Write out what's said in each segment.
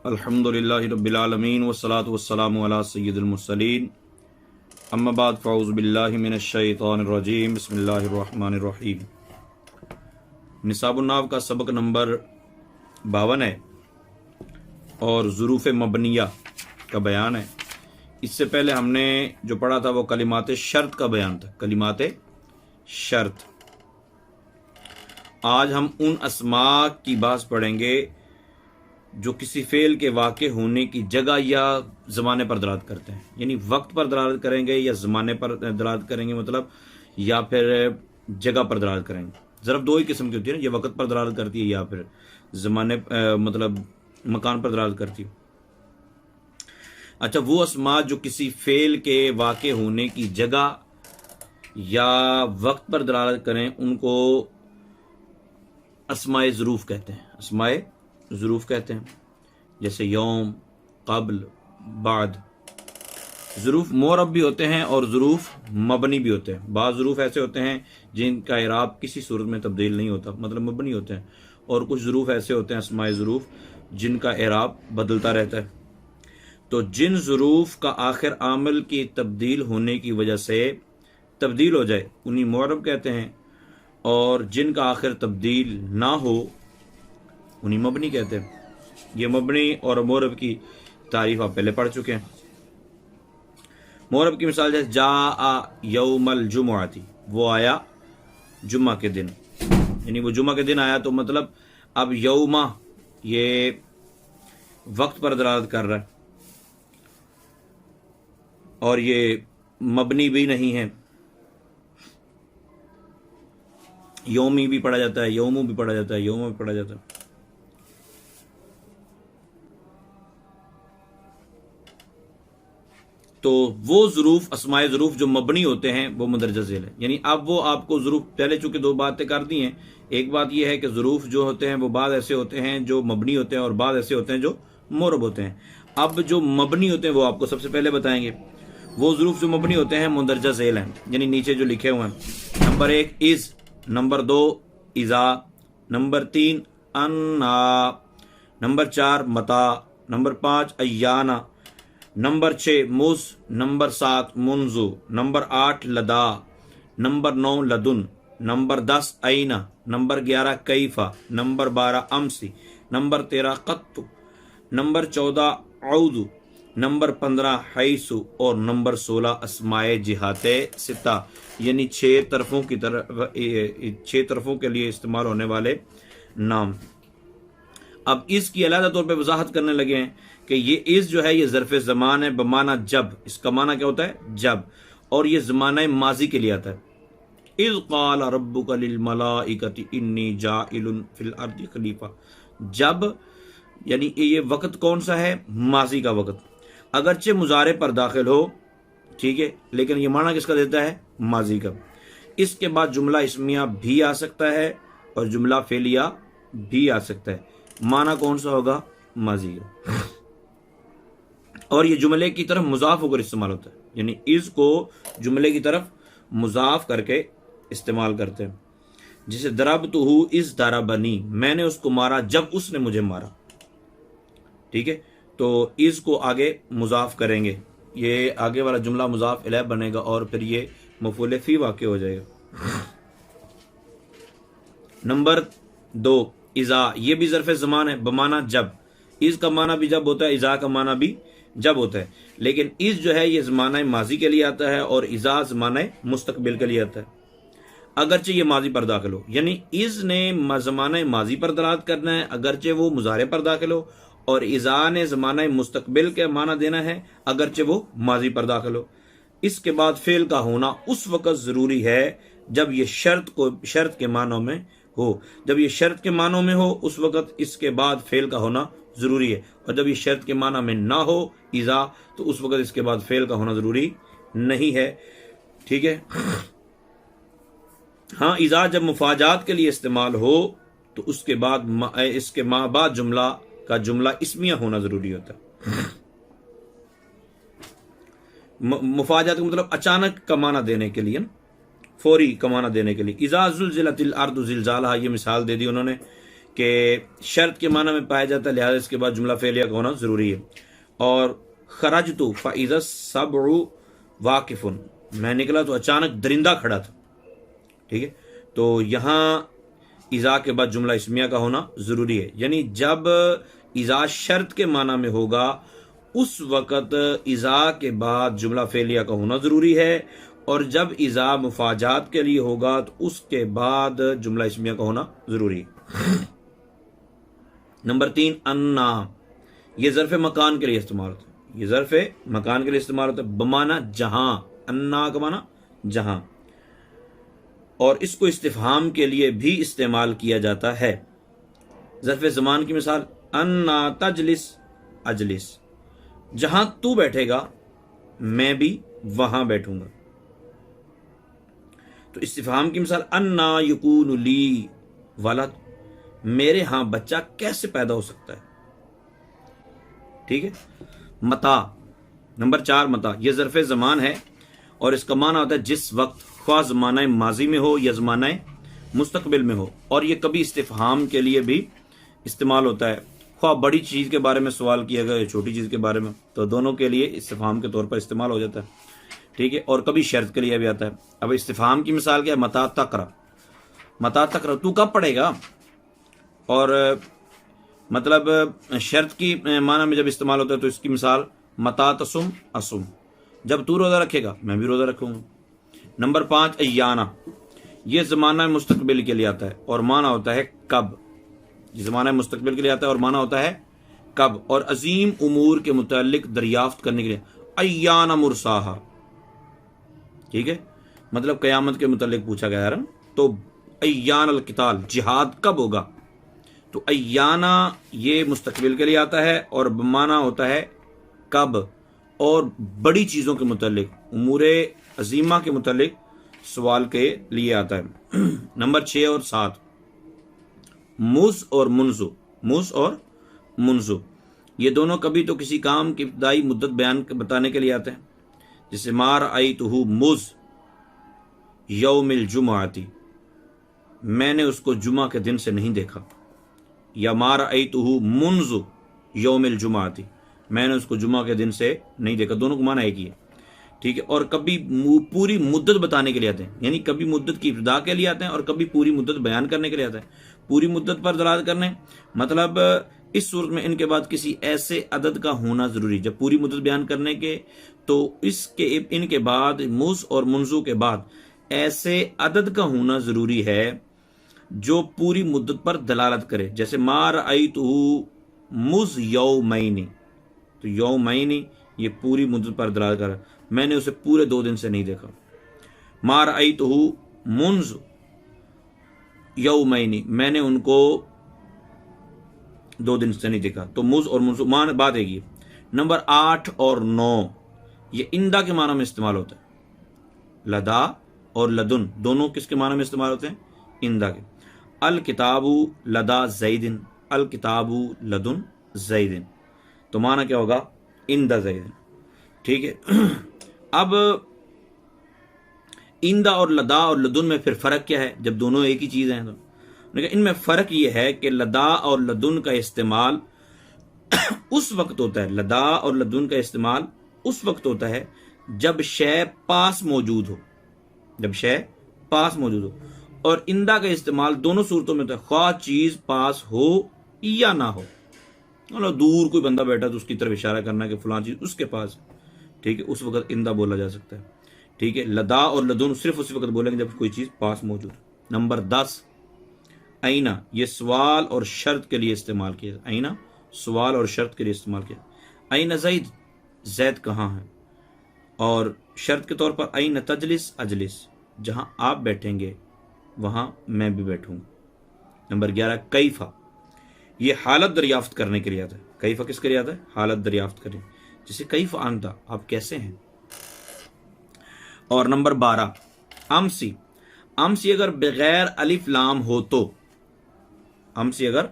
الحمدللہ رب العالمین والصلاة والسلام علی سید المرسلین اما بعد فاعوذ باللہ من الشیطان الرجیم بسم اللہ الرحمن الرحیم۔ نصاب النحو کا سبق نمبر 52 ہے اور ظروف مبنیہ کا بیان ہے۔ اس سے پہلے ہم نے جو پڑھا تھا وہ کلمات شرط کا بیان تھا، کلمات شرط۔ آج ہم ان اسماء کی بحث پڑھیں گے جو کسی فعل کے واقع ہونے کی جگہ یا زمانے پر دلالت کرتے ہیں، یعنی وقت پر دلالت کریں گے یا زمانے پر دلالت کریں گے، مطلب یا پھر جگہ پر دلالت کریں گے۔ ضرب دو ہی قسم کی ہوتی ہے نا، یہ وقت پر دلالت کرتی ہے یا پھر زمانے مطلب مکان پر دلالت کرتی ہے۔ اچھا، وہ اسماء جو کسی فعل کے واقع ہونے کی جگہ یا وقت پر دلالت کریں ان کو اسماء ظروف کہتے ہیں، اسماء ظروف کہتے ہیں، جیسے یوم، قبل، بعد۔ ظروف معرب بھی ہوتے ہیں اور ظروف مبنی بھی ہوتے ہیں۔ بعض ظروف ایسے ہوتے ہیں جن کا اعراب کسی صورت میں تبدیل نہیں ہوتا، مطلب مبنی ہوتے ہیں، اور کچھ ظروف ایسے ہوتے ہیں اسماء ظروف جن کا اعراب بدلتا رہتا ہے۔ تو جن ظروف کا آخر عامل کی تبدیل ہونے کی وجہ سے تبدیل ہو جائے انہیں معرب کہتے ہیں، اور جن کا آخر تبدیل نہ ہو انہیں مبنی کہتے ہیں۔ یہ مبنی اور معرب کی تعریف آپ پہلے پڑھ چکے ہیں۔ معرب کی مثال جیسے جاء یوم الجمعہ، وہ آیا جمعہ کے دن، یعنی وہ جمعہ کے دن آیا، تو مطلب اب یوم یہ وقت پر دلالت کر رہا ہے اور یہ مبنی بھی نہیں ہے۔ یومی بھی پڑھا جاتا ہے، یومو بھی پڑھا جاتا ہے، یومو بھی پڑھا جاتا ہے۔ تو وہ ظروف اسماء ظروف جو مبنی ہوتے ہیں وہ مندرجہ ذیل ہے، یعنی اب وہ آپ کو ظروف پہلے چونکہ دو باتیں کر دی ہیں۔ ایک بات یہ ہے کہ ظروف جو ہوتے ہیں وہ بعض ایسے ہوتے ہیں جو مبنی ہوتے ہیں اور بعض ایسے ہوتے ہیں جو معرب ہوتے ہیں۔ اب جو مبنی ہوتے ہیں وہ آپ کو سب سے پہلے بتائیں گے۔ وہ ظروف جو مبنی ہوتے ہیں مندرجہ ذیل ہیں، یعنی نیچے جو لکھے ہوئے ہیں۔ نمبر 1 از، نمبر 2 اذا، نمبر 3 انا، نمبر 4 متا، نمبر 5 ایانا، نمبر 6 مز، نمبر 7 منزو، نمبر 8 لدا، نمبر 9 لدن، نمبر 10 اینا، نمبر 11 کیفا، نمبر 12 امسی، نمبر 13 قط، نمبر 14 عودو، نمبر 15 حیثو، اور نمبر 16 اسماء جہات ستہ، یعنی 6 طرفوں کے لیے استعمال ہونے والے نام۔ اب اس کی علیحدہ طور پہ وضاحت کرنے لگے ہیں کہ یہ اس جو ہے یہ ظرف زمان ہے بمعنی جب۔ اس کا معنی کیا ہوتا ہے؟ جب، اور یہ زمانہ ماضی کے لیے آتا ہے۔ اذ قال ربک للملائکۃ انی جاعل فی الارض خلیفہ، جب یعنی یہ وقت کون سا ہے؟ ماضی کا وقت، اگرچہ مضارع پر داخل ہو، ٹھیک ہے، لیکن یہ معنی کس کا دیتا ہے؟ ماضی کا۔ اس کے بعد جملہ اسمیہ بھی آ سکتا ہے اور جملہ فعلیہ بھی آ سکتا ہے، معنی کون سا ہوگا؟ ماضی کا۔ اور یہ جملے کی طرف مضاف ہو کر استعمال ہوتا ہے، یعنی اس کو جملے کی طرف مضاف کر کے استعمال کرتے ہیں۔ جسے ضربتہ اذ ضربنی، میں نے اس کو مارا جب اس نے مجھے مارا، ٹھیک ہے۔ تو اس کو آگے مضاف کریں گے، یہ آگے والا جملہ مضاف الیہ بنے گا اور پھر یہ مفعول فی واقع ہو جائے گا۔ نمبر 2 اذا، یہ بھی ظرف زمان ہے بمعنی جب۔ اس کا معنی بھی جب ہوتا ہے، اذا کا معنی بھی جب ہوتا ہے، لیکن اس جو ہے یہ زمانہ ماضی کے لیے آتا ہے اور اذا زمانہ مستقبل کے لیے آتا ہے، اگرچہ یہ ماضی پر داخل ہو۔ یعنی اس نے زمانہ ماضی پر دلالت کرنا ہے اگرچہ وہ مضارع پر داخل ہو، اور اذا نے زمانہ مستقبل کے معنی دینا ہے اگرچہ وہ ماضی پر داخل ہو۔ اس کے بعد فعل کا ہونا اس وقت ضروری ہے جب یہ شرط کے معنوں میں ہو۔ جب یہ شرط کے معنوں میں ہو اس وقت اس کے بعد فعل کا ہونا ضروری ہے، اور جب یہ شرط کے معنی میں نہ ہو اذا، تو اس وقت اس کے بعد فعل کا ہونا ضروری نہیں ہے، ٹھیک ہے۔ ہاں، اذا جب مفاجات کے لیے استعمال ہو تو اس کے بعد جملہ کا جملہ اسمیہ ہونا ضروری ہوتا ہے۔ مفاجات کا مطلب اچانک کا معنی دینے کے لیے، فوری کا معنی دینے کے لیے۔ اذا زلزلت الارض زلزالہا، یہ مثال دے دی انہوں نے کہ شرط کے معنی میں پایا جاتا ہے، لہذا اس کے بعد جملہ فعلیہ کا ہونا ضروری ہے. اور خرجت فاذا السبع واقف، میں نکلا تو اچانک درندہ کھڑا تھا. ٹھیک ہے، تو یہاں اذا کے بعد جملہ اسمیہ کا ہونا ضروری ہے. یعنی جب اذا شرط کے معنی میں ہوگا اس وقت اذا کے بعد جملہ فعلیہ کا ہونا ضروری ہے، اور جب اذا مفاجات کے لیے ہوگا تو اس کے بعد جملہ اسمیہ کا ہونا ضروری ہے. نمبر 3 انا، یہ ظرف مکان کے لیے استعمال ہوتا ہے. یہ ظرف مکان کے لیے استعمال ہوتا ہے بمعنی جہاں. انا کا معنی جہاں، اور اس کو استفہام کے لیے بھی استعمال کیا جاتا ہے. ظرف زمان کی مثال انا تجلس اجلس، جہاں تو بیٹھے گا میں بھی وہاں بیٹھوں گا. تو استفہام کی مثال انا یکون لی ولد، میرے ہاں بچہ کیسے پیدا ہو سکتا ہے. ٹھیک ہے. متا، نمبر 4 متا، یہ ظرف زمان ہے اور اس کا معنی ہوتا ہے جس وقت، خواہ زمانہ ماضی میں ہو یا زمانہ مستقبل میں ہو. اور یہ کبھی استفہام کے لیے بھی استعمال ہوتا ہے، خواہ بڑی چیز کے بارے میں سوال کیا گیا یا چھوٹی چیز کے بارے میں، تو دونوں کے لیے استفہام کے طور پر استعمال ہو جاتا ہے. ٹھیک ہے. اور کبھی شرط کے لیے بھی آتا ہے. اب استفہام کی مثال کیا ہے؟ متا تقرا، متا تقرا، تو کب پڑھے گا. اور مطلب شرط کی معنی میں جب استعمال ہوتا ہے تو اس کی مثال متا تصم اسم، جب تو روزہ رکھے گا میں بھی روزہ رکھوں گا. نمبر 5 ایانہ، یہ زمانہ مستقبل کے لیے آتا ہے اور معنی ہوتا ہے کب. یہ زمانہ مستقبل کے لیے آتا ہے اور معنی ہوتا ہے کب، اور عظیم امور کے متعلق دریافت کرنے کے لیے ایانہ مرساہا. ٹھیک ہے، مطلب قیامت کے متعلق پوچھا گیا ہے. تو ایان القتال، جہاد کب ہوگا. تو ایانہ یہ مستقبل کے لیے آتا ہے اور بمعنی ہوتا ہے کب، اور بڑی چیزوں کے متعلق، امور عظیمہ کے متعلق سوال کے لیے آتا ہے. نمبر 6 اور 7 مز اور منزو، مز اور منزو، یہ دونوں کبھی تو کسی کام کی ابتدائی مدت بیان بتانے کے لیے آتے ہیں. جیسے ما رأیتہ مز یوم الجمعۃ، میں نے اس کو جمعہ کے دن سے نہیں دیکھا. یا ما رأیتہ منذ یوم الجمعۃ، میں نے اس کو جمعہ کے دن سے نہیں دیکھا. دونوں کو معنی ایک ہی ہے. ٹھیک ہے. اور کبھی پوری مدت بتانے کے لیے آتے ہیں، یعنی کبھی مدت کی ابتدا کے لیے آتے ہیں اور کبھی پوری مدت بیان کرنے کے لیے آتے ہیں. پوری مدت پر دلالت کرنے، مطلب اس صورت میں ان کے بعد کسی ایسے عدد کا ہونا ضروری. جب پوری مدت بیان کرنے کے تو ان کے بعد مز اور منزو کے بعد ایسے عدد کا ہونا ضروری ہے جو پوری مدت پر دلالت کرے. جیسے ما رأیتہ مز یومین، تو یومین یہ پوری مدت پر دلالت کرے، میں نے اسے پورے 2 دن سے نہیں دیکھا. ما رأیتہ منذ یومین، میں نے ان کو 2 دن سے نہیں دیکھا. تو مز اور منذ مان بات ہے یہ. نمبر 8 اور 9 یہ اندا کے معنی میں استعمال ہوتا ہے. لدا اور لدن دونوں کس کے معنی میں استعمال ہوتے ہیں؟ اندا کے. الکتاب لدا زیدن، الکتاب لدن زیدن، تو معنی کیا ہوگا؟ اندا زیدن. ٹھیک ہے. اب اندا اور لدا اور لدن میں پھر فرق کیا ہے جب دونوں ایک ہی چیز ہیں؟ تو ان میں فرق یہ ہے کہ لدا اور لدن کا استعمال اس وقت ہوتا ہے، لدا اور لدن کا استعمال اس وقت ہوتا ہے جب شے پاس موجود ہو، جب شے پاس موجود ہو. اور اندا کا استعمال دونوں صورتوں میں ہوتا ہے، خواہ چیز پاس ہو یا نہ ہو. مطلب دور کوئی بندہ بیٹھا تو اس کی طرف اشارہ کرنا کہ فلاں چیز اس کے پاس. ٹھیک ہے، اس وقت اندا بولا جا سکتا ہے. ٹھیک ہے. لدا اور لدن صرف اس وقت بولیں گے جب کوئی چیز پاس موجود. نمبر 10 اینا، یہ سوال اور شرط کے لیے استعمال کیا. اینا سوال اور شرط کے لیے استعمال کیا. اینا زید، زید کہاں ہے. اور شرط کے طور پر اینا تجلس اجلس، جہاں آپ بیٹھیں گے وہاں میں بھی بیٹھوں گا. نمبر 11 کیفا، یہ حالت دریافت کرنے کے لیے آتا ہے. کیفا کس کے لیے آتا ہے؟ حالت دریافت کریں، جیسے کیفا انتا، آپ کیسے ہیں. اور نمبر 12 امسی، امسی اگر بغیر الف لام ہو تو، امسی اگر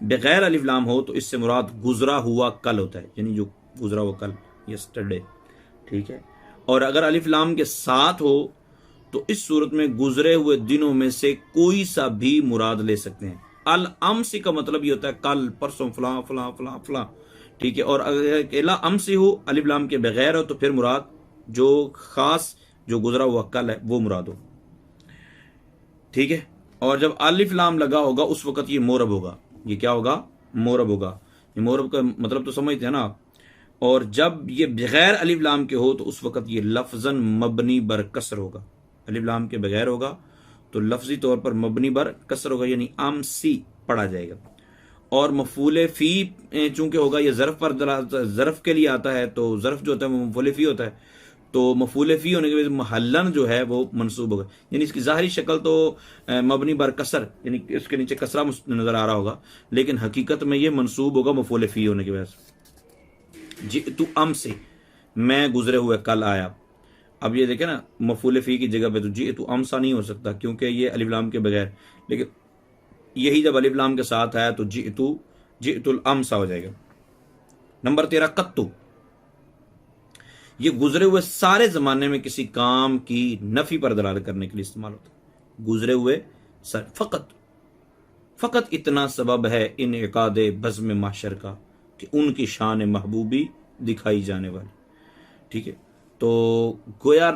بغیر الف لام ہو تو اس سے مراد گزرا ہوا کل ہوتا ہے، یعنی جو گزرا ہوا کل، یسٹرڈے. ٹھیک ہے. اور اگر الف لام کے ساتھ ہو تو اس صورت میں گزرے ہوئے دنوں میں سے کوئی سا بھی مراد لے سکتے ہیں. الامس کا مطلب یہ ہوتا ہے کل، پرسوں، فلاں فلاں فلاں فلاں، ٹھیک ہے. اور اگر الا امس ہو، الف لام کے بغیر ہو، تو پھر مراد جو خاص جو گزرا ہوا کل ہے وہ مراد ہو، ٹھیک ہے. اور جب الف لام لگا ہوگا اس وقت یہ مورب ہوگا. یہ کیا ہوگا؟ مورب ہوگا. یہ مورب کا مطلب تو سمجھتے ہیں نا آپ. اور جب یہ بغیر الف لام کے ہو تو اس وقت یہ لفظاً مبنی بر کسر ہوگا. الف لام کے بغیر ہوگا تو لفظی طور پر مبنی بر کسر ہوگا، یعنی امسی پڑھا جائے گا. اور مفعول فی چونکہ ہوگا، یہ ظرف پر ظرف کے لیے آتا ہے، تو ظرف جو ہوتا ہے وہ مفعول فی ہوتا ہے، تو مفعول فی ہونے کے وجہ سے محلن جو ہے وہ منصوب ہوگا. یعنی اس کی ظاہری شکل تو مبنی بر کسر، یعنی اس کے نیچے کسرہ نظر آ رہا ہوگا، لیکن حقیقت میں یہ منصوب ہوگا مفعول فی ہونے کی وجہ سے. جئت امس، میں گزرے ہوئے کل آیا. اب یہ دیکھیں نا، مفعول فی کی جگہ پہ تو جئت امسا نہیں ہو سکتا کیونکہ یہ الف لام کے بغیر، لیکن یہی جب الف لام کے ساتھ آیا تو جئت الامسا ہو جائے گا. نمبر 13 قطو، یہ گزرے ہوئے سارے زمانے میں کسی کام کی نفی پر دلالت کرنے کے لیے استعمال ہوتا ہے. گزرے ہوئے فقط اتنا سبب ہے انعقاد بزم محشر کا کہ ان کی شان محبوبی دکھائی جانے والی. ٹھیک ہے، تو گویا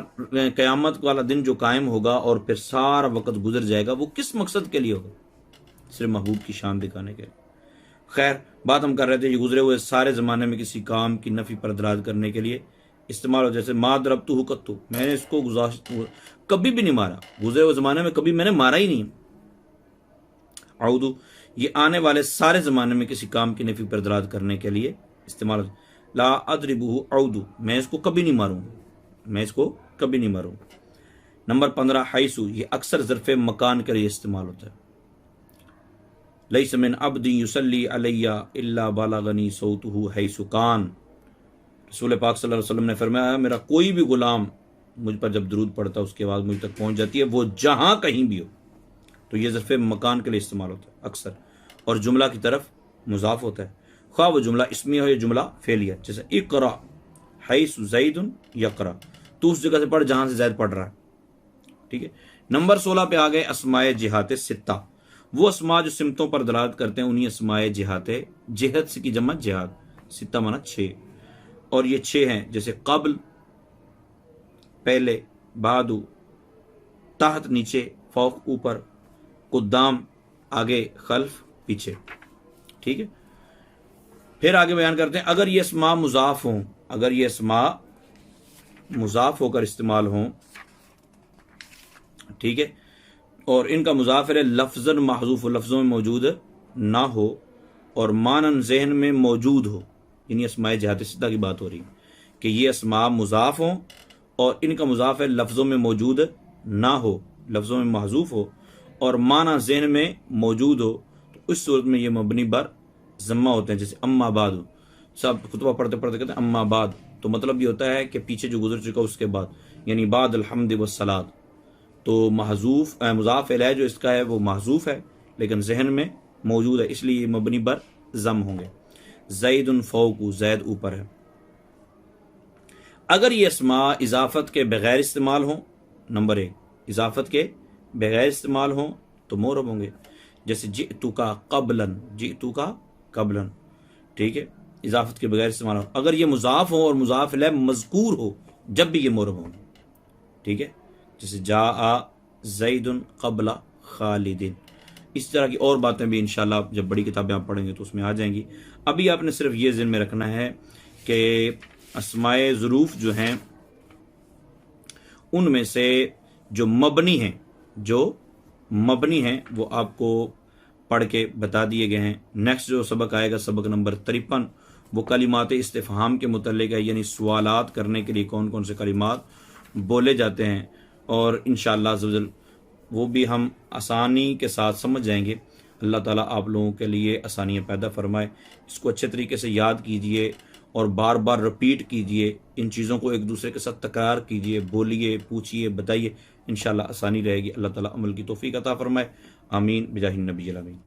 قیامت والا دن جو قائم ہوگا اور پھر سارا وقت گزر جائے گا، وہ کس مقصد کے لیے ہوگا؟ صرف محبوب کی شان دکھانے کے لیے. خیر، بات ہم کر رہے تھے یہ گزرے ہوئے سارے زمانے میں کسی کام کی نفی پر دلالت کرنے کے لیے استعمال ہو. جیسے ما ضربتہ قط، میں نے اس کو کبھی بھی نہیں مارا، گزرے ہوئے زمانے میں کبھی میں نے مارا ہی نہیں. اعودو، یہ آنے والے سارے زمانے میں کسی کام کی نفی پر دلالت کرنے کے لیے استعمال ہو. لا اضربہ اعودو، میں اس کو کبھی نہیں ماروں، میں اس کو کبھی نہیں ماروں. نمبر 15 حیثو، یہ اکثر ظرف مکان کے لیے استعمال ہوتا ہے. لیس من عبد یصلی علی الا بلغنی صوتہ حیث کان، رسول پاک صلی اللہ علیہ وسلم نے فرمایا میرا کوئی بھی غلام مجھ پر جب درود پڑتا ہے اس کی آواز مجھ تک پہنچ جاتی ہے، وہ جہاں کہیں بھی ہو. تو یہ ظرف مکان کے لیے استعمال ہوتا ہے اکثر. اور جملہ کی طرف مضاف ہوتا ہے، خواہ وہ جملہ اسمیہ ہو یا جملہ فعلیہ. جیسے اقرا حیث زید یقرا، تو اس جگہ سے پڑھ جہاں سے زید پڑھ رہا ہے. ٹھیک ہے. نمبر 16 پہ آ گئے اسماء جہات ستہ، وہ اسماء جو سمتوں پر دلالت کرتے ہیں انہی اسماء جہات. جہت کی جمع جہات، ستہ مانا 6، اور یہ 6 ہیں. جیسے قبل پہلے، بعد تحت نیچے، فوق اوپر، قدام آگے، خلف پیچھے. ٹھیک ہے. پھر آگے بیان کرتے ہیں اگر یہ اسماء مضاف ہوں، اگر یہ اسماء مضاف ہو کر استعمال ہوں، ٹھیک ہے، اور ان کا مضاف ہے لفظاً محذوف، لفظوں میں موجود نہ ہو، اور مانن ذہن میں موجود ہو، یعنی اسماء جہات ستہ کی بات ہو رہی ہے کہ یہ اسماء مضاف ہوں اور ان کا مضاف ہے لفظوں میں موجود نہ ہو، لفظوں میں محذوف ہو، اور معنی ذہن میں موجود ہو، تو اس صورت میں یہ مبنی بر ضمہ ہوتے ہیں. جیسے اما بعد، سب خطبہ پڑھتے پڑھتے کہتے ہیں اما بعد، تو مطلب یہ ہوتا ہے کہ پیچھے جو گزر چکا اس کے بعد، یعنی بعد الحمد والصلاۃ. تو محذوف مضاف الیہ جو اس کا ہے وہ محذوف ہے لیکن ذہن میں موجود ہے، اس لیے یہ مبنی بر ضم ہوں گے. زید فوق، زید اوپر ہے. اگر یہ اسماء اضافت کے بغیر استعمال ہوں، نمبر 1 اضافت کے بغیر استعمال ہوں تو مورب ہوں گے. جیسے جئتو کا قبلاً، جئتو کا قبلاً، ٹھیک ہے، اضافت کے بغیر استعمال ہو. اگر یہ مضاف ہو اور مضاف الیہ مذکور ہو جب بھی یہ مورب ہوں گے. ٹھیک ہے، جیسے جاء زید قبل خالد. اس طرح کی اور باتیں بھی انشاءاللہ جب بڑی کتابیں آپ پڑھیں گے تو اس میں آ جائیں گی. ابھی آپ نے صرف یہ ذہن میں رکھنا ہے کہ اسماء ظروف جو ہیں ان میں سے جو مبنی ہیں وہ آپ کو پڑھ کے بتا دیے گئے ہیں. نیکسٹ جو سبق آئے گا سبق نمبر 53، وہ کلمات استفہام کے متعلق ہے، یعنی سوالات کرنے کے لیے کون کون سے کلمات بولے جاتے ہیں، اور انشاءاللہ عزوجل وہ بھی ہم آسانی کے ساتھ سمجھ جائیں گے. اللہ تعالیٰ آپ لوگوں کے لیے آسانیاں پیدا فرمائے. اس کو اچھے طریقے سے یاد کیجئے اور بار بار رپیٹ کیجئے، ان چیزوں کو ایک دوسرے کے ساتھ تکرار کیجئے، بولیے، پوچھئے، بتائیے، انشاءاللہ آسانی رہے گی. اللہ تعالیٰ عمل کی توفیق عطا فرمائے. آمین بجاہ النبی الامین.